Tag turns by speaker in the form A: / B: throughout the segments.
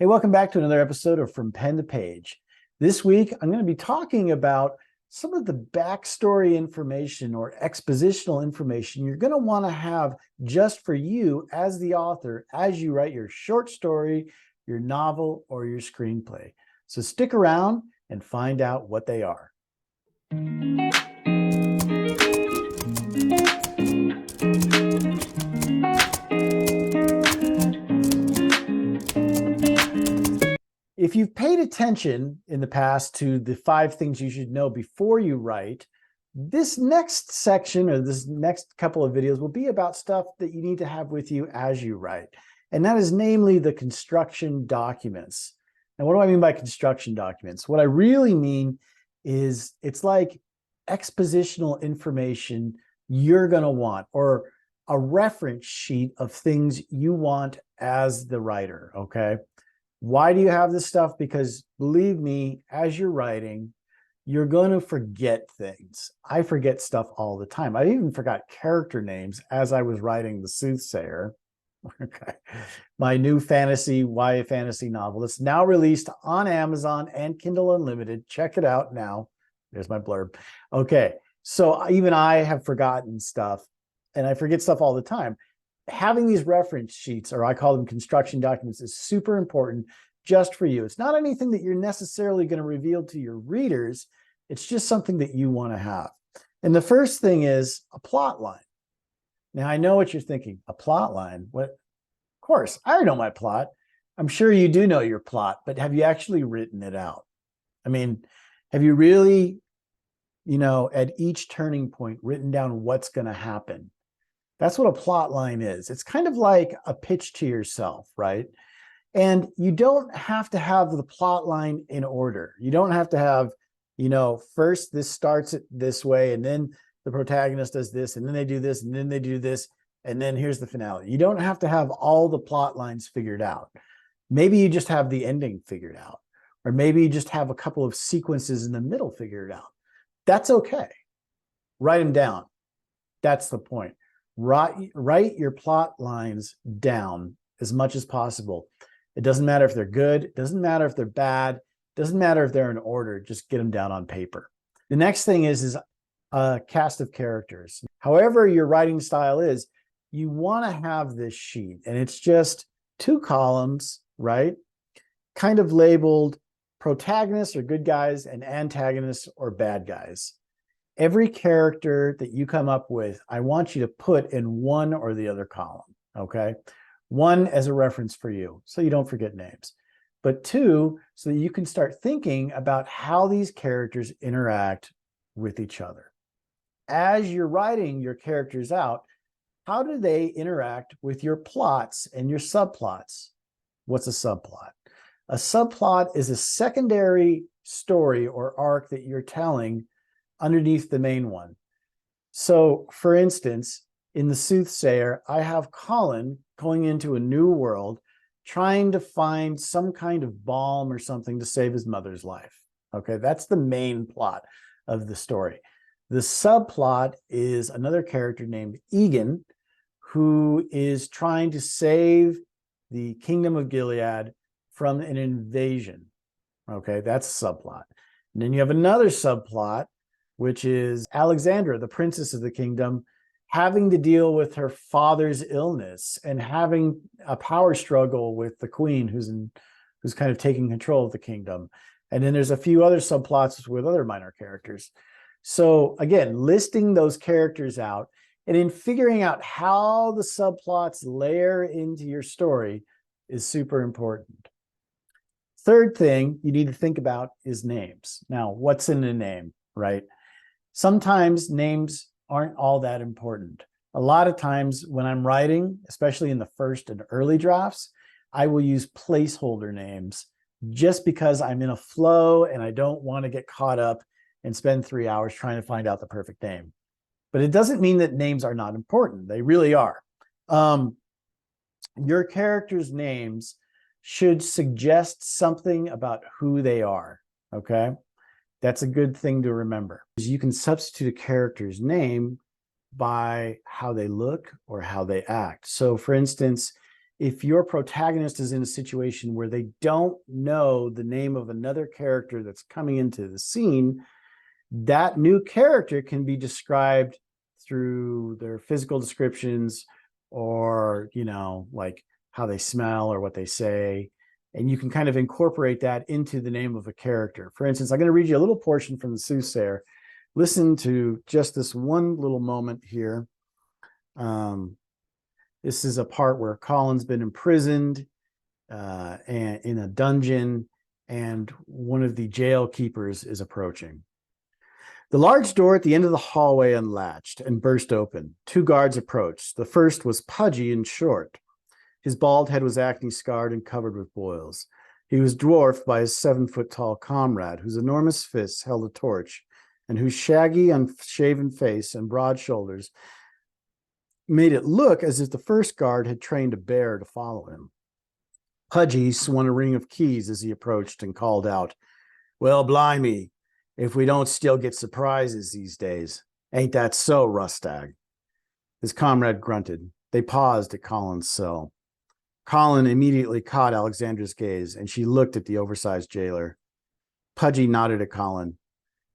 A: Hey, welcome back to another episode of From Pen to Page. This week, I'm going to be talking about some of the backstory information or expositional information you're going to want to have just for you as the author as you write your short story, your novel, or your screenplay. So stick around and find out what they are. If you've paid attention in the past to the 5 things you should know before you write, this next section or this next couple of videos will be about stuff that you need to have with you as you write. And that is namely the construction documents. Now, what do I mean by construction documents? What I really mean is it's like expositional information you're going to want, or a reference sheet of things you want as the writer, okay? Why do you have this stuff? Because believe me, as you're writing, you're going to forget things. I forget stuff all the time. I even forgot character names as I was writing The Soothsayer. Okay. My new YA fantasy novel. It's now released on Amazon and Kindle Unlimited. Check it out now. There's my blurb. Okay. So even I have forgotten stuff, and I forget stuff all the time. Having these reference sheets, or I call them construction documents, is super important just for you. It's not anything that you're necessarily going to reveal to your readers. It's just something that you want to have. And the first thing is a plot line. Now, I know what you're thinking. A plot line? What? Of course, I know my plot. I'm sure you do know your plot, but have you actually written it out? I mean, have you really, at each turning point, written down what's going to happen? That's what a plot line is. It's kind of like a pitch to yourself, right? And you don't have to have the plot line in order. You don't have to have, first this starts this way, and then the protagonist does this, and then they do this, and then they do this, and then here's the finale. You don't have to have all the plot lines figured out. Maybe you just have the ending figured out, or maybe you just have a couple of sequences in the middle figured out. That's okay. Write them down. That's the point. Write your plot lines down as much as possible. It doesn't matter if they're good. It doesn't matter if they're bad. It doesn't matter if they're in order. Just get them down on paper. The next thing is a cast of characters. However your writing style is, you want to have this sheet, and it's just 2 columns, right? Kind of labeled protagonists or good guys and antagonists or bad guys. Every character that you come up with, I want you to put in one or the other column, okay? 1 as a reference for you, so you don't forget names. But 2, so that you can start thinking about how these characters interact with each other. As you're writing your characters out, how do they interact with your plots and your subplots? What's a subplot? A subplot is a secondary story or arc that you're telling underneath the main one. So, for instance, in The Soothsayer, I have Colin going into a new world, trying to find some kind of balm or something to save his mother's life. Okay, that's the main plot of the story. The subplot is another character named Egan, who is trying to save the kingdom of Gilead from an invasion. Okay, that's a subplot. And then you have another subplot, which is Alexandra, the princess of the kingdom, having to deal with her father's illness and having a power struggle with the queen who's kind of taking control of the kingdom. And then there's a few other subplots with other minor characters. So again, listing those characters out and in figuring out how the subplots layer into your story is super important. Third thing you need to think about is names. Now, what's in a name, right? Sometimes names aren't all that important. A lot of times when I'm writing, especially in the first and early drafts, I will use placeholder names just because I'm in a flow and I don't want to get caught up and spend 3 hours trying to find out the perfect name. But it doesn't mean that names are not important. They really are. Your characters' names should suggest something about who they are, okay? That's a good thing to remember. You can substitute a character's name by how they look or how they act. So for instance, if your protagonist is in a situation where they don't know the name of another character that's coming into the scene, that new character can be described through their physical descriptions, or, you know, like how they smell or what they say. And you can kind of incorporate that into the name of a character. For instance, I'm going to read you a little portion from the Soothsayer. Listen to just this one little moment here. This is a part where Colin's been imprisoned and in a dungeon, and one of the jail keepers is approaching. The large door at the end of the hallway unlatched and burst open. 2 guards approached. The first was pudgy and short. His bald head was acne-scarred and covered with boils. He was dwarfed by his 7-foot-tall comrade, whose enormous fists held a torch, and whose shaggy, unshaven face and broad shoulders made it look as if the first guard had trained a bear to follow him. Pudgy swung a ring of keys as he approached and called out, "Well, blimey, if we don't still get surprises these days. Ain't that so, Rustag?" His comrade grunted. They paused at Colin's cell. Colin immediately caught Alexandra's gaze, and she looked at the oversized jailer. Pudgy nodded at Colin.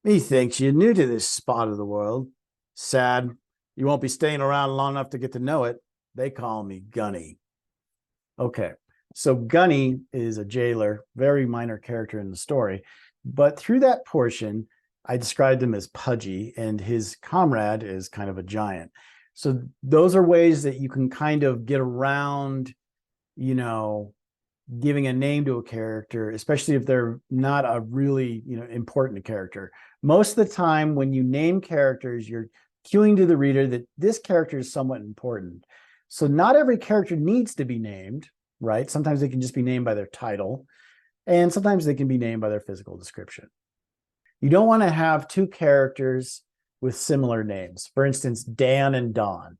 A: "Methinks you're new to this spot of the world. Sad. You won't be staying around long enough to get to know it. They call me Gunny." Okay, so Gunny is a jailer, very minor character in the story. But through that portion, I described him as pudgy, and his comrade is kind of a giant. So those are ways that you can kind of get around, you know, giving a name to a character, especially if they're not a really, you know, important character. Most of the time when you name characters, you're cueing to the reader that this character is somewhat important. So not every character needs to be named, right? Sometimes they can just be named by their title, and sometimes they can be named by their physical description. You don't want to have 2 characters with similar names. For instance, Dan and Don,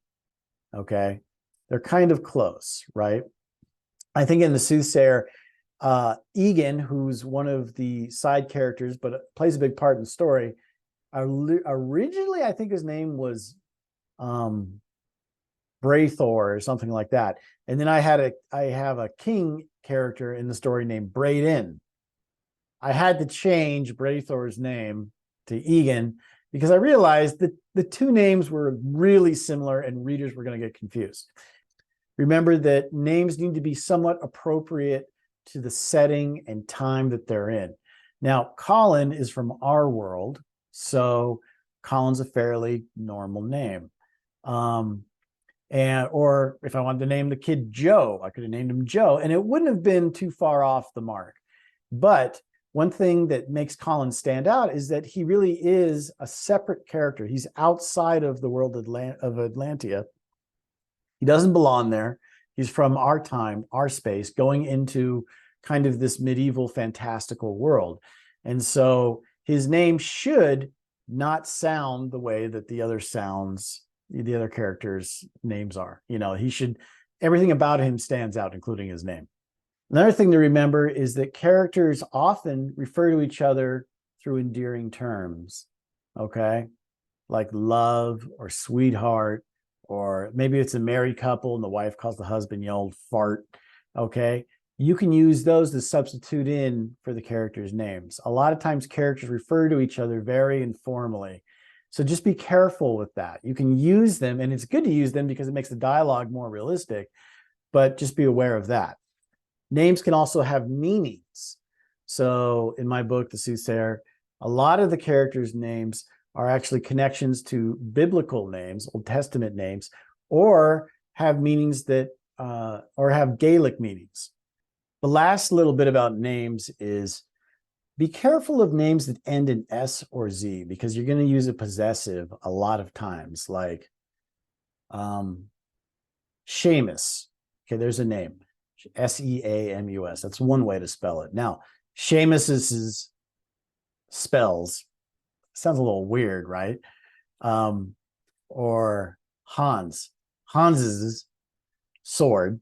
A: okay? They're kind of close, right? I think in the Soothsayer, Egan, who's one of the side characters, but plays a big part in the story, originally, I think his name was Braithor or something like that. And then I have a king character in the story named Braden. I had to change Braithor's name to Egan because I realized that the 2 names were really similar and readers were going to get confused. Remember that names need to be somewhat appropriate to the setting and time that they're in. Now, Colin is from our world, so Colin's a fairly normal name. Or if I wanted to name the kid Joe, I could have named him Joe, and it wouldn't have been too far off the mark. But one thing that makes Colin stand out is that he really is a separate character. He's outside of the world of Atlantia. He doesn't belong there. He's from our time, our space, going into kind of this medieval fantastical world. And so his name should not sound the way that the other characters' names are. You know, everything about him stands out, including his name. Another thing to remember is that characters often refer to each other through endearing terms, okay? Like love or sweetheart, or maybe it's a married couple and the wife calls the husband the old fart, okay? You can use those to substitute in for the characters' names. A lot of times characters refer to each other very informally. So just be careful with that. You can use them, and it's good to use them because it makes the dialogue more realistic, but just be aware of that. Names can also have meanings. So in my book, The Soothsayer, a lot of the characters' names are actually connections to biblical names, Old Testament names, or have meanings that, or have Gaelic meanings. The last little bit about names is be careful of names that end in S or Z, because you're going to use a possessive a lot of times, like Seamus. Okay, there's a name. Seamus. That's one way to spell it. Now, Seamus's spells sounds a little weird, right? Or Hans's sword.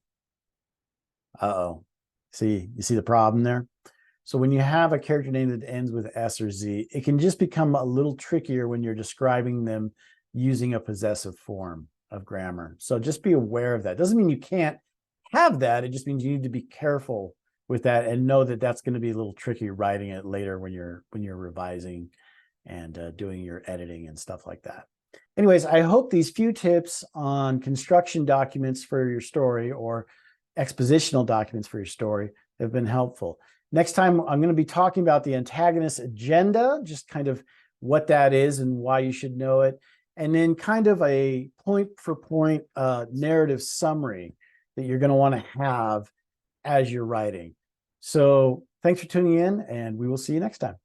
A: You see the problem there? So when you have a character name that ends with S or Z, it can just become a little trickier when you're describing them using a possessive form of grammar. So just be aware of that. Doesn't mean you can't have that. It just means you need to be careful with that and know that that's going to be a little tricky writing it later when you're revising and doing your editing and stuff like that. Anyways, I hope these few tips on construction documents for your story or expositional documents for your story have been helpful. Next time, I'm going to be talking about the antagonist agenda, just kind of what that is and why you should know it, and then kind of a point-for-point narrative summary that you're going to want to have as you're writing. So thanks for tuning in, and we will see you next time.